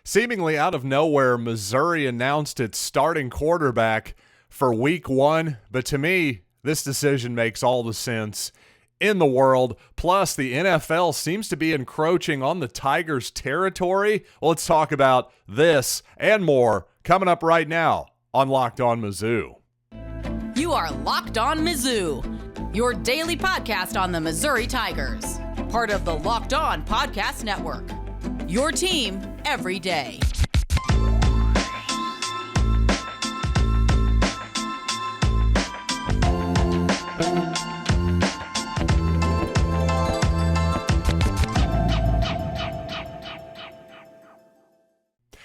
Seemingly out of nowhere, Missouri announced its starting quarterback for week one. But to me, this decision makes all the sense in the world. Plus, the NFL seems to be encroaching on the Tigers' territory. Well, let's talk about this and more coming up right now on Locked On Mizzou. You are Locked On Mizzou, your daily podcast on the Missouri Tigers. Part of the Locked On Podcast Network. Your team every day.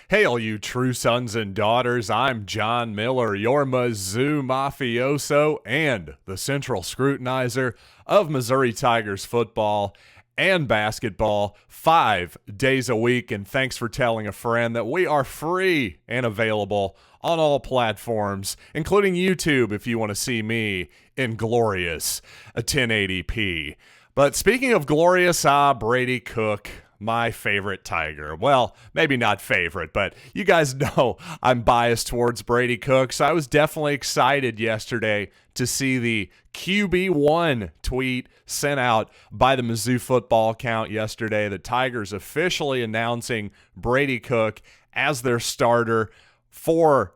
Hey, all you true sons and daughters, I'm John Miller, your Mizzou mafioso and the central scrutinizer of Missouri Tigers football and basketball 5 days a week. And thanks for telling a friend that we are free and available on all platforms, including YouTube if you want to see me in glorious 1080p. But speaking of glorious, Brady Cook, my favorite Tiger. Well, maybe not favorite, but you guys know I'm biased towards Brady Cook, so I was definitely excited yesterday to see the QB1 tweet sent out by the Mizzou football account yesterday. The Tigers officially announcing Brady Cook as their starter from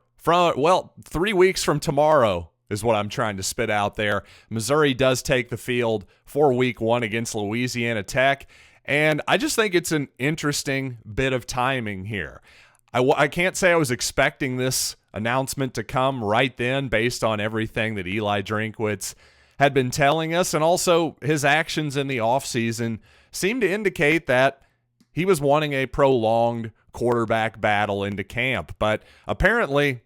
3 weeks from tomorrow is what I'm trying to spit out there. Missouri does take the field for week one against Louisiana Tech. And I just think it's an interesting bit of timing here. I can't say I was expecting this announcement to come right then based on everything that Eli Drinkwitz had been telling us. And also his actions in the offseason seem to indicate that he was wanting a prolonged quarterback battle into camp. But apparently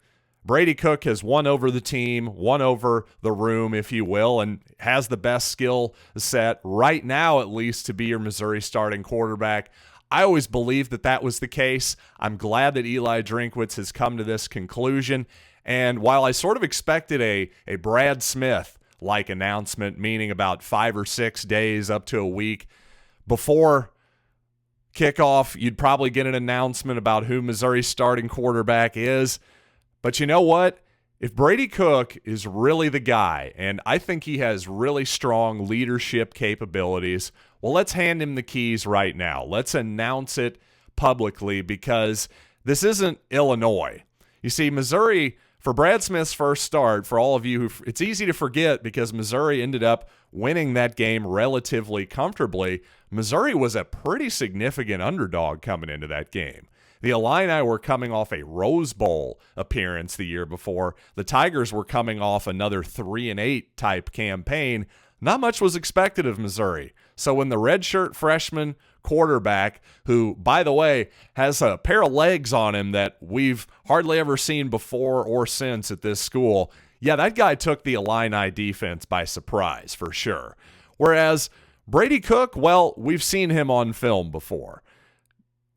Brady Cook has won over the team, won over the room, if you will, and has the best skill set right now, at least, to be your Missouri starting quarterback. I always believed that was the case. I'm glad that Eli Drinkwitz has come to this conclusion. And while I sort of expected a Brad Smith-like announcement, meaning about 5 or 6 days up to a week before kickoff, you'd probably get an announcement about who Missouri's starting quarterback is. But you know what? If Brady Cook is really the guy, and I think he has really strong leadership capabilities, well, let's hand him the keys right now. Let's announce it publicly because this isn't Illinois. You see, Missouri, for Brad Smith's first start, for all of you, it's easy to forget because Missouri ended up winning that game relatively comfortably. Missouri was a pretty significant underdog coming into that game. The Illini were coming off a Rose Bowl appearance the year before. The Tigers were coming off another 3-8 type campaign. Not much was expected of Missouri. So when the redshirt freshman quarterback, who, by the way, has a pair of legs on him that we've hardly ever seen before or since at this school, yeah, that guy took the Illini defense by surprise for sure. Whereas Brady Cook, well, we've seen him on film before.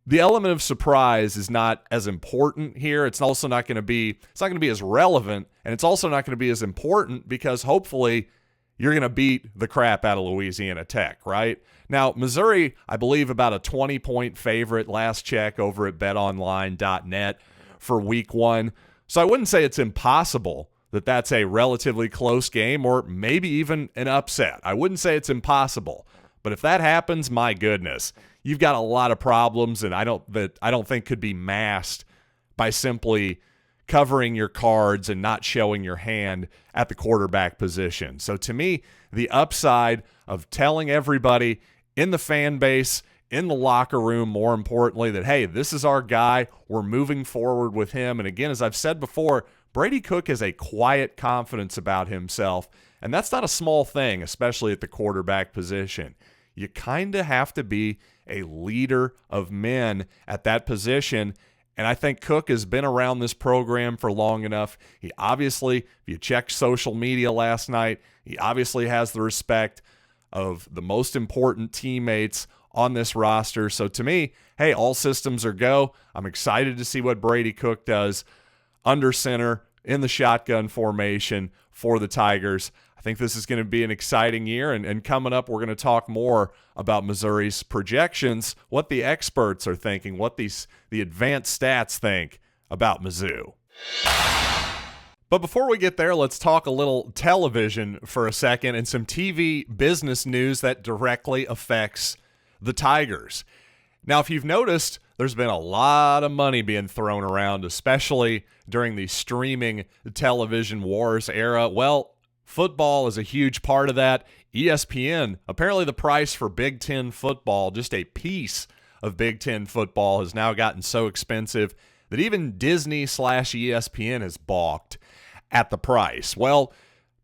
The element of surprise is not as important here. It's also not going to be as relevant, and it's also not going to be as important because hopefully you're going to beat the crap out of Louisiana Tech, right? Now, Missouri, I believe about a 20-point favorite last check over at betonline.net for week one. So I wouldn't say it's impossible that that's a relatively close game or maybe even an upset. I wouldn't say it's impossible. But if that happens, my goodness, you've got a lot of problems, and I don't think could be masked by simply covering your cards and not showing your hand at the quarterback position. So to me, the upside of telling everybody in the fan base, in the locker room, more importantly, that, hey, this is our guy, we're moving forward with him. And again, as I've said before, Brady Cook has a quiet confidence about himself, and that's not a small thing, especially at the quarterback position. You kind of have to be a leader of men at that position, and I think Cook has been around this program for long enough. He obviously, if you checked social media last night, he obviously has the respect of the most important teammates on this roster. So to me, hey, all systems are go. I'm excited to see what Brady Cook does under center in the shotgun formation for the Tigers. I think this is going to be an exciting year, and coming up, we're going to talk more about Missouri's projections, what the experts are thinking, what the advanced stats think about Mizzou. But before we get there, let's talk a little television for a second and some TV business news that directly affects the Tigers. Now, if you've noticed, there's been a lot of money being thrown around, especially during the streaming television wars era. Well, football is a huge part of that. ESPN, apparently the price for Big Ten football, just a piece of Big Ten football, has now gotten so expensive that even Disney/ESPN has balked at the price. Well,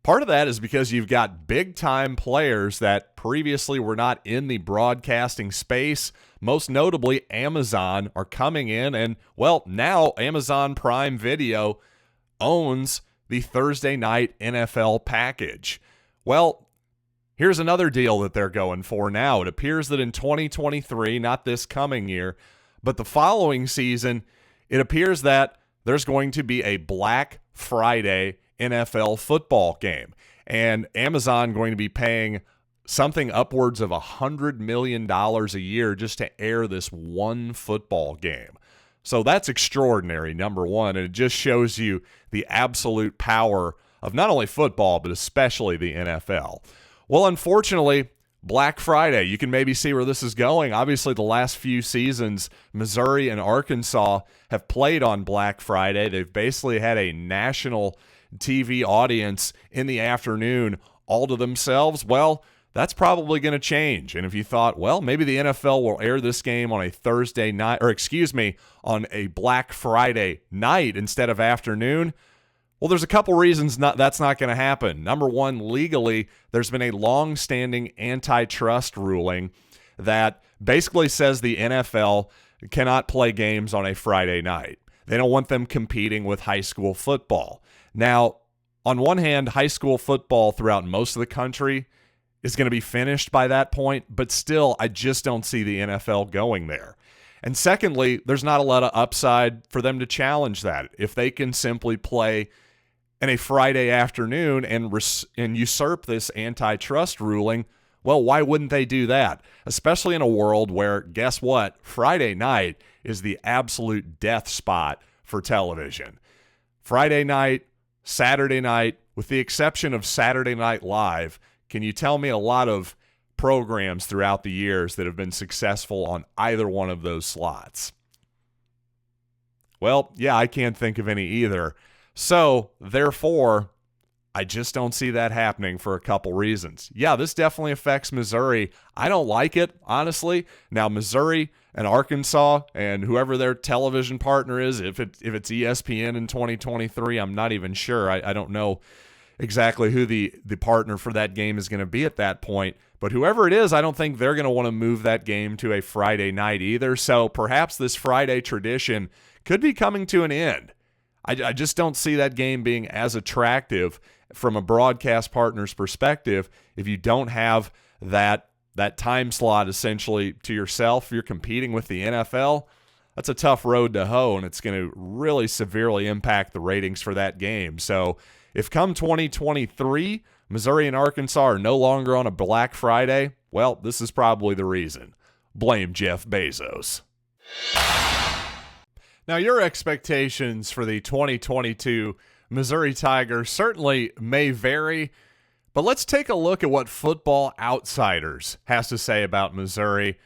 part of that is because you've got big-time players that previously were not in the broadcasting space. Most notably, Amazon are coming in, and, well, now Amazon Prime Video owns the Thursday night NFL package. Well, here's another deal that they're going for now. It appears that in 2023, not this coming year, but the following season, it appears that there's going to be a Black Friday NFL football game, and Amazon going to be paying something upwards of $100 million a year just to air this one football game. So that's extraordinary, number one, and it just shows you the absolute power of not only football, but especially the NFL. Well, unfortunately, Black Friday, you can maybe see where this is going. Obviously, the last few seasons, Missouri and Arkansas have played on Black Friday. They've basically had a national TV audience in the afternoon all to themselves. Well, that's probably going to change. And if you thought, well, maybe the NFL will air this game on a Thursday night, on a Black Friday night instead of afternoon, well, there's a couple reasons that's not going to happen. Number one, legally, there's been a long-standing antitrust ruling that basically says the NFL cannot play games on a Friday night. They don't want them competing with high school football. Now, on one hand, high school football throughout most of the country is going to be finished by that point, but still, I just don't see the NFL going there. And secondly, there's not a lot of upside for them to challenge that. If they can simply play in a Friday afternoon and usurp this antitrust ruling, well, why wouldn't they do that? Especially in a world where, guess what? Friday night is the absolute death spot for television. Friday night, Saturday night, with the exception of Saturday Night Live, can you tell me a lot of programs throughout the years that have been successful on either one of those slots? Well, yeah, I can't think of any either. So, therefore, I just don't see that happening for a couple reasons. Yeah, this definitely affects Missouri. I don't like it, honestly. Now, Missouri and Arkansas and whoever their television partner is, if it's ESPN in 2023, I'm not even sure. I don't know exactly who the partner for that game is going to be at that point. But whoever it is, I don't think they're going to want to move that game to a Friday night either. So perhaps this Friday tradition could be coming to an end. I just don't see that game being as attractive from a broadcast partner's perspective if you don't have that time slot essentially to yourself. If you're competing with the NFL, that's a tough road to hoe, and it's going to really severely impact the ratings for that game. So if come 2023, Missouri and Arkansas are no longer on a Black Friday, well, this is probably the reason. Blame Jeff Bezos. Now, your expectations for the 2022 Missouri Tigers certainly may vary, but let's take a look at what Football Outsiders has to say about Missouri.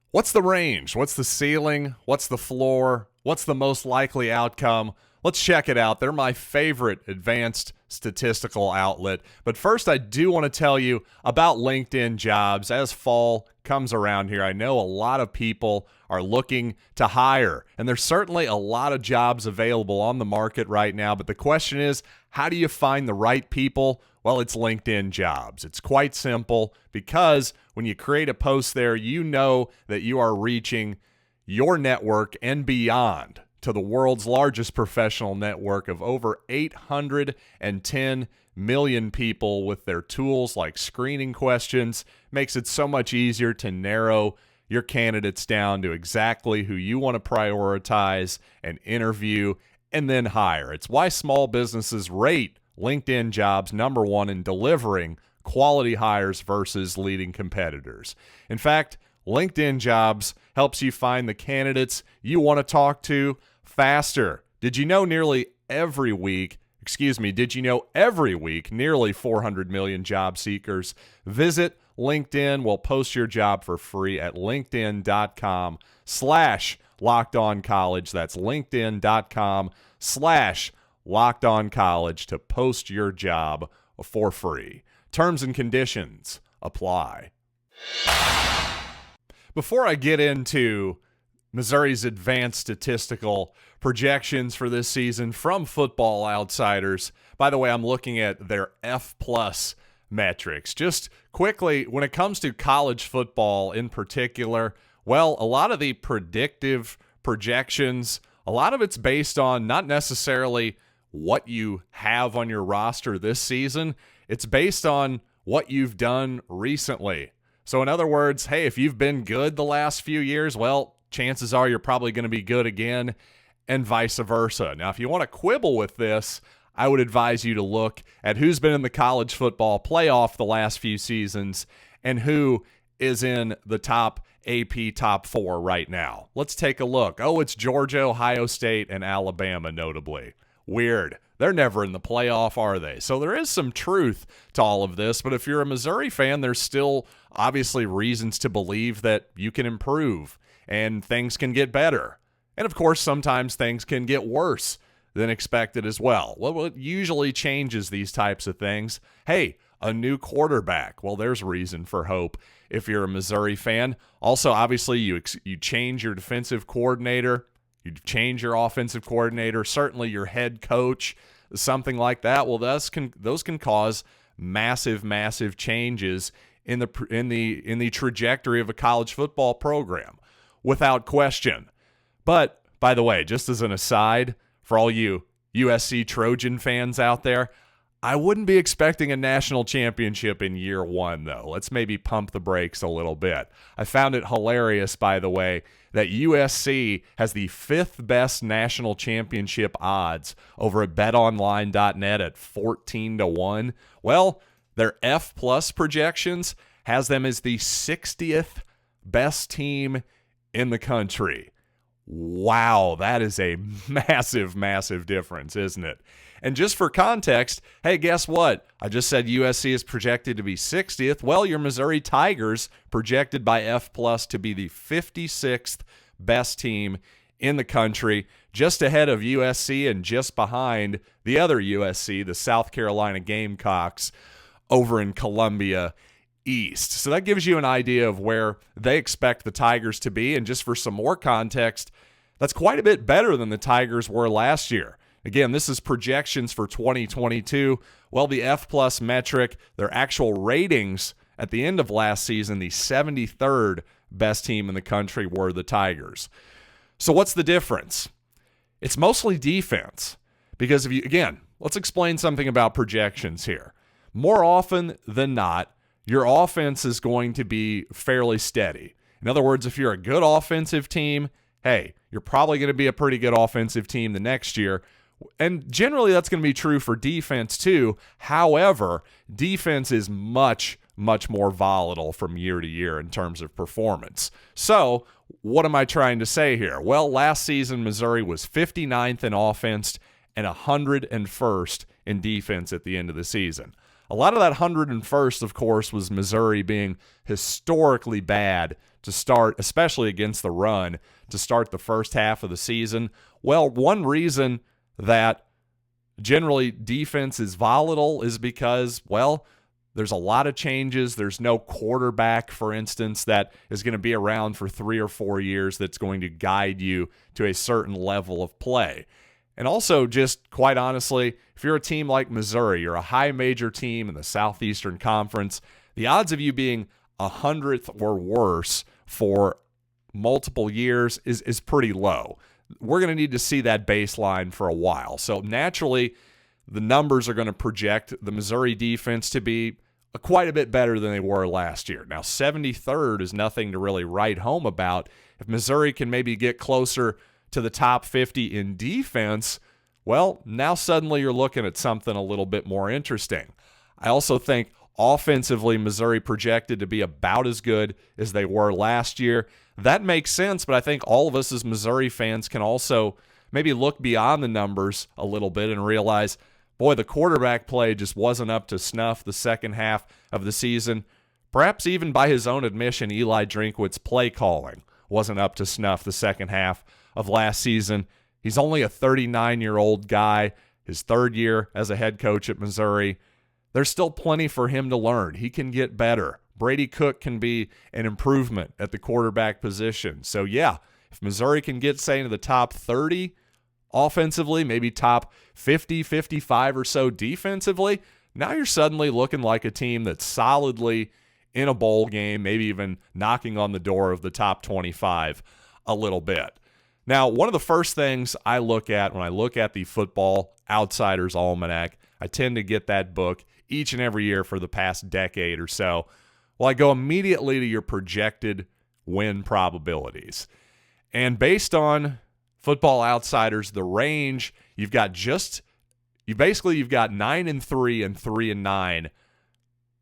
What's the range? What's the ceiling? What's the floor? What's the most likely outcome? Let's check it out. They're my favorite advanced statistical outlet. But first, I do want to tell you about LinkedIn Jobs. As fall comes around here, I know a lot of people are looking to hire, and there's certainly a lot of jobs available on the market right now. But the question is, how do you find the right people? Well, it's LinkedIn Jobs. It's quite simple because when you create a post there, you know that you are reaching your network and beyond to the world's largest professional network of over 810 million people with their tools like screening questions. Makes it so much easier to narrow your candidates down to exactly who you want to prioritize and interview and then hire. It's why small businesses rate LinkedIn Jobs #1 in delivering quality hires versus leading competitors. In fact, LinkedIn Jobs helps you find the candidates you want to talk to faster. Did you know every week nearly 400 million job seekers visit LinkedIn? Will post your job for free at linkedin.com/LockedOnCollege. That's linkedin.com/LockedOnCollege to post your job for free. Terms and conditions apply. Before I get into Missouri's advanced statistical projections for this season from Football Outsiders, by the way, I'm looking at their F+ metrics. Just quickly, when it comes to college football in particular, well, a lot of the predictive projections, a lot of it's based on not necessarily what you have on your roster this season. It's based on what you've done recently. So in other words, hey, if you've been good the last few years, well, chances are you're probably going to be good again, and vice versa. Now, if you want to quibble with this, I would advise you to look at who's been in the college football playoff the last few seasons and who is in the top AP top 4 right now. Let's take a look. Oh, it's Georgia, Ohio State, and Alabama, notably. Weird. They're never in the playoff, are they? So there is some truth to all of this, but if you're a Missouri fan, there's still obviously reasons to believe that you can improve and things can get better. And of course, sometimes things can get worse than expected as well. Well, what usually changes these types of things? Hey, a new quarterback. Well, there's reason for hope if you're a Missouri fan. Also, obviously, you change your defensive coordinator. You change your offensive coordinator, certainly your head coach, something like that. Well, those can cause massive changes in the trajectory of a college football program, without question. But by the way, just as an aside, for all you USC Trojan fans out there, I wouldn't be expecting a national championship in year one, though. Let's maybe pump the brakes a little bit. I found it hilarious, by the way, that USC has the 5th best national championship odds over at BetOnline.net at 14-1. Well, their F+ projections has them as the 60th best team in the country. Wow, that is a massive difference, isn't it? And just for context, hey, guess what? I just said USC is projected to be 60th. Well, your Missouri Tigers projected by F+ to be the 56th best team in the country, just ahead of USC and just behind the other USC, the South Carolina Gamecocks, over in Columbia East. So that gives you an idea of where they expect the Tigers to be. And just for some more context, that's quite a bit better than the Tigers were last year. Again, this is projections for 2022. Well, the F+ metric, their actual ratings at the end of last season, the 73rd best team in the country were the Tigers. So what's the difference? It's mostly defense. Because let's explain something about projections here. More often than not, your offense is going to be fairly steady. In other words, if you're a good offensive team, hey, you're probably going to be a pretty good offensive team the next year. And generally, that's going to be true for defense too. However, defense is much more volatile from year to year in terms of performance. So what am I trying to say here? Well, last season, Missouri was 59th in offense and 101st in defense at the end of the season. A lot of that 101st, of course, was Missouri being historically bad to start, especially against the run, to start the first half of the season. Well, one reason that generally defense is volatile is because, well, there's a lot of changes. There's no quarterback, for instance, that is going to be around for 3 or 4 years that's going to guide you to a certain level of play. And also, just quite honestly, if you're a team like Missouri, you're a high major team in the Southeastern Conference, the odds of you being 100th or worse for multiple years is pretty low. We're going to need to see that baseline for a while. So naturally, the numbers are going to project the Missouri defense to be quite a bit better than they were last year. Now, 73rd is nothing to really write home about. If Missouri can maybe get closer to the top 50 in defense, well, now suddenly you're looking at something a little bit more interesting. I also think offensively, Missouri projected to be about as good as they were last year. That makes sense, but I think all of us as Missouri fans can also maybe look beyond the numbers a little bit and realize, boy, the quarterback play just wasn't up to snuff the second half of the season. Perhaps even by his own admission, Eli Drinkwitz's play calling wasn't up to snuff the second half of last season. He's only a 39-year-old guy, his third year as a head coach at Missouri. There's still plenty for him to learn. He can get better. Brady Cook can be an improvement at the quarterback position. So, yeah, if Missouri can get, say, into the top 30 offensively, maybe top 50, 55 or so defensively, now you're suddenly looking like a team that's solidly in a bowl game, maybe even knocking on the door of the top 25 a little bit. Now, one of the first things I look at when I look at the Football Outsiders Almanac, I tend to get that book each and every year for the past decade or so. Well, I go immediately to your projected win probabilities. And based on Football Outsiders, the range, you've got 9-3 and 3-9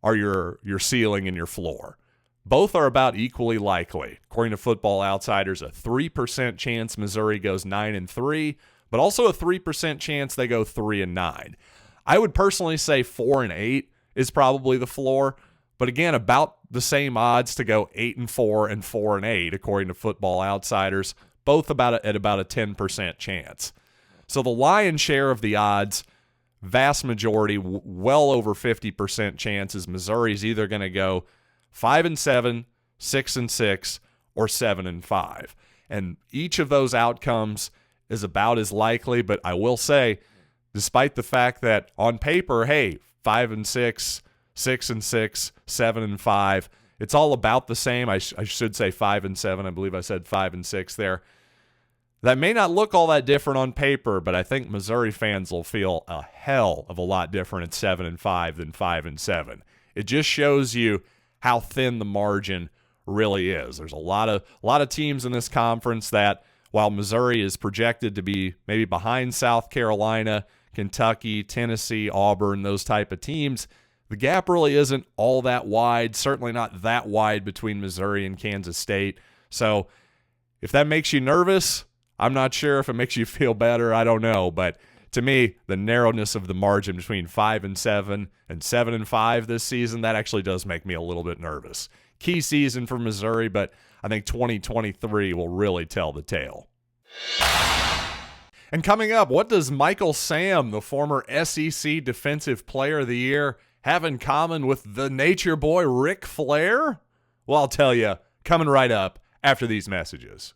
are your ceiling and your floor. Both are about equally likely. According to Football Outsiders, a 3% chance Missouri goes 9-3, but also a 3% chance they go 3-9. I would personally say 4-8 is probably the floor, but again, about the same odds to go 8-4 and 4-8, according to Football Outsiders, both at about a 10% chance. So the lion's share of the odds, vast majority, well over 50% chances, Missouri's either going to go 5-7, 6-6, or 7-5. And each of those outcomes is about as likely, but I will say, despite the fact that on paper, hey, 5-6, 6-6, 7-5, it's all about the same. I should say 5-7. I believe I said 5-6 there. That may not look all that different on paper, but I think Missouri fans will feel a hell of a lot different at 7-5 than 5-7. It just shows you how thin the margin really is. There's a lot of teams in this conference that, while Missouri is projected to be maybe behind South Carolina, Kentucky, Tennessee, Auburn, those type of teams, the gap really isn't all that wide, certainly not that wide between Missouri and Kansas State. So if that makes you nervous, I'm not sure. If it makes you feel better, I don't know. But to me, the narrowness of the margin between 5-7 and 7-5 this season, that actually does make me a little bit nervous. Key season for Missouri, but I think 2023 will really tell the tale. And coming up, what does Michael Sam, the former SEC Defensive Player of the Year, have in common with the nature boy Ric Flair? Well, I'll tell you, coming right up after these messages.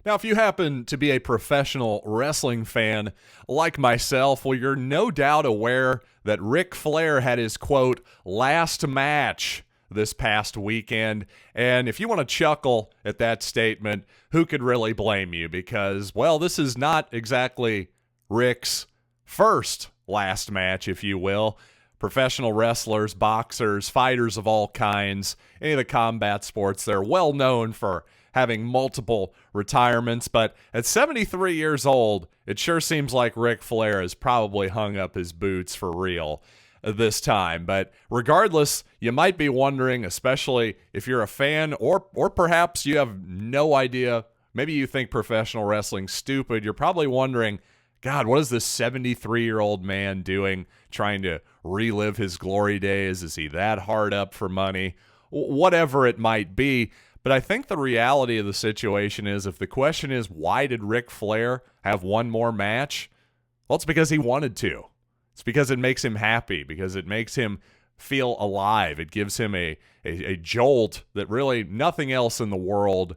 Now, if you happen to be a professional wrestling fan like myself, well, you're no doubt aware that Ric Flair had his, quote, last match this past weekend. And if you want to chuckle at that statement, who could really blame you? Because, well, this is not exactly Ric's first last match, if you will. Professional wrestlers, boxers, fighters of all kinds, any of the combat sports, they're well known for having multiple retirements, but at 73 years old, it sure seems like Ric Flair has probably hung up his boots for real this time. But regardless, you might be wondering, especially if you're a fan or perhaps you have no idea, maybe you think professional wrestling's stupid, you're probably wondering, God, what is this 73-year-old man doing trying to relive his glory days? Is he that hard up for money? Whatever it might be. But I think the reality of the situation is, if the question is, why did Ric Flair have one more match? Well, it's because he wanted to. It's because it makes him happy, because it makes him feel alive. It gives him a jolt that really nothing else in the world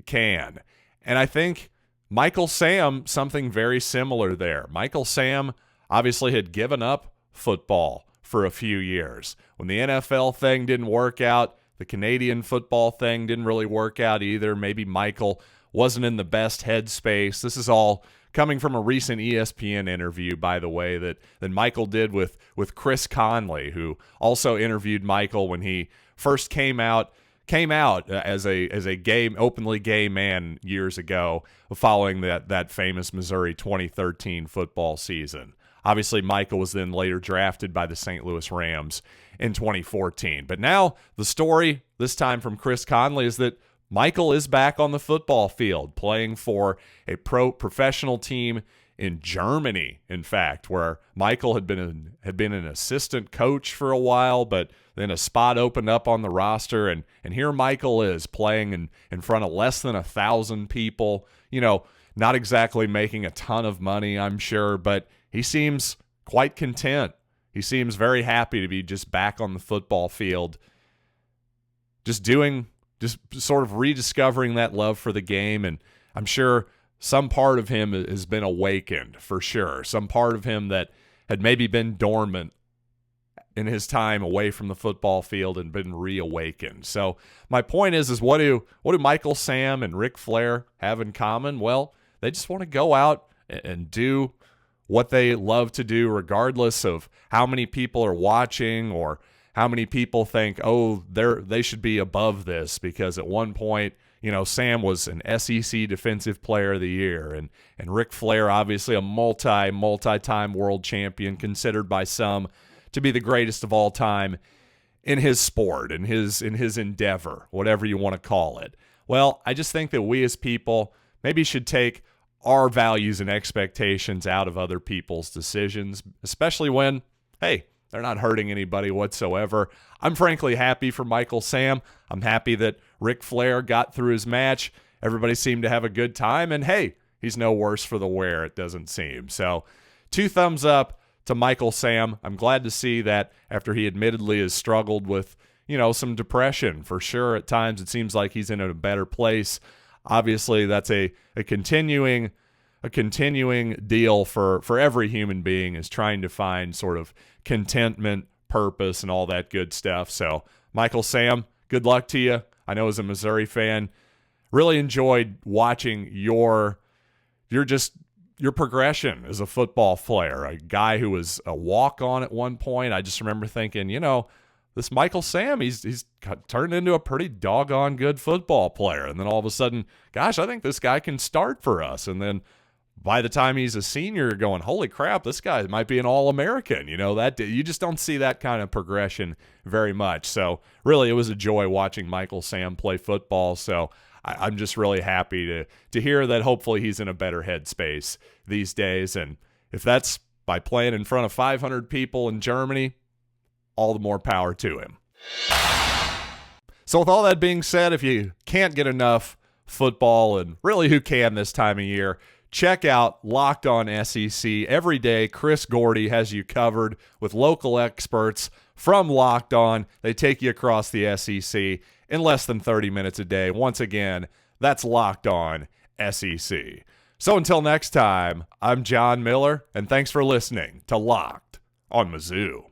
can. And I think Michael Sam, something very similar there. Michael Sam obviously had given up football for a few years. When the NFL thing didn't work out, the Canadian football thing didn't really work out either. Maybe Michael wasn't in the best headspace. This is all coming from a recent ESPN interview, by the way, that Michael did with Chris Conley, who also interviewed Michael when he first came out came out as a gay, openly gay man years ago following that famous Missouri 2013 football season. Obviously, Michael was then later drafted by the St. Louis Rams in 2014. But now the story, this time from Chris Conley, is that Michael is back on the football field playing for a professional team in Germany, in fact, where Michael had been an assistant coach for a while, but then a spot opened up on the roster, and here Michael is playing in front of less than 1,000 people. Not exactly making a ton of money, I'm sure, but he seems quite content. He seems very happy to be just back on the football field, just sort of rediscovering that love for the game, and I'm sure some part of him has been awakened for sure. Some part of him that had maybe been dormant in his time away from the football field and been reawakened. So my point is what do Michael Sam and Ric Flair have in common? Well, they just want to go out and do what they love to do, regardless of how many people are watching or how many people think, oh, they should be above this, because at one point, Sam was an SEC Defensive Player of the Year, and Ric Flair, obviously a multi-time world champion, considered by some to be the greatest of all time in his sport, in his endeavor, whatever you want to call it. Well, I just think that we as people maybe should take our values and expectations out of other people's decisions, especially when, hey, they're not hurting anybody whatsoever. I'm frankly happy for Michael Sam. I'm happy that Ric Flair got through his match. Everybody seemed to have a good time. And hey, he's no worse for the wear, it doesn't seem. So 2 thumbs up to Michael Sam. I'm glad to see that after he admittedly has struggled with, some depression for sure at times, it seems like he's in a better place. Obviously, that's a continuing deal for every human being, is trying to find sort of contentment, purpose, and all that good stuff. So, Michael Sam, good luck to you. I know as a Missouri fan, really enjoyed watching your progression as a football player, a guy who was a walk-on at one point. I just remember thinking, this Michael Sam, he's turned into a pretty doggone good football player. And then all of a sudden, gosh, I think this guy can start for us. And then by the time he's a senior, you're going, holy crap, this guy might be an All-American. That you just don't see that kind of progression very much. So really, it was a joy watching Michael Sam play football. So I'm just really happy to hear that hopefully he's in a better headspace these days. And if that's by playing in front of 500 people in Germany, all the more power to him. So with all that being said, if you can't get enough football, and really who can this time of year, check out Locked On SEC. Every day, Chris Gordy has you covered with local experts from Locked On. They take you across the SEC in less than 30 minutes a day. Once again, that's Locked On SEC. So until next time, I'm John Miller, and thanks for listening to Locked on Mizzou.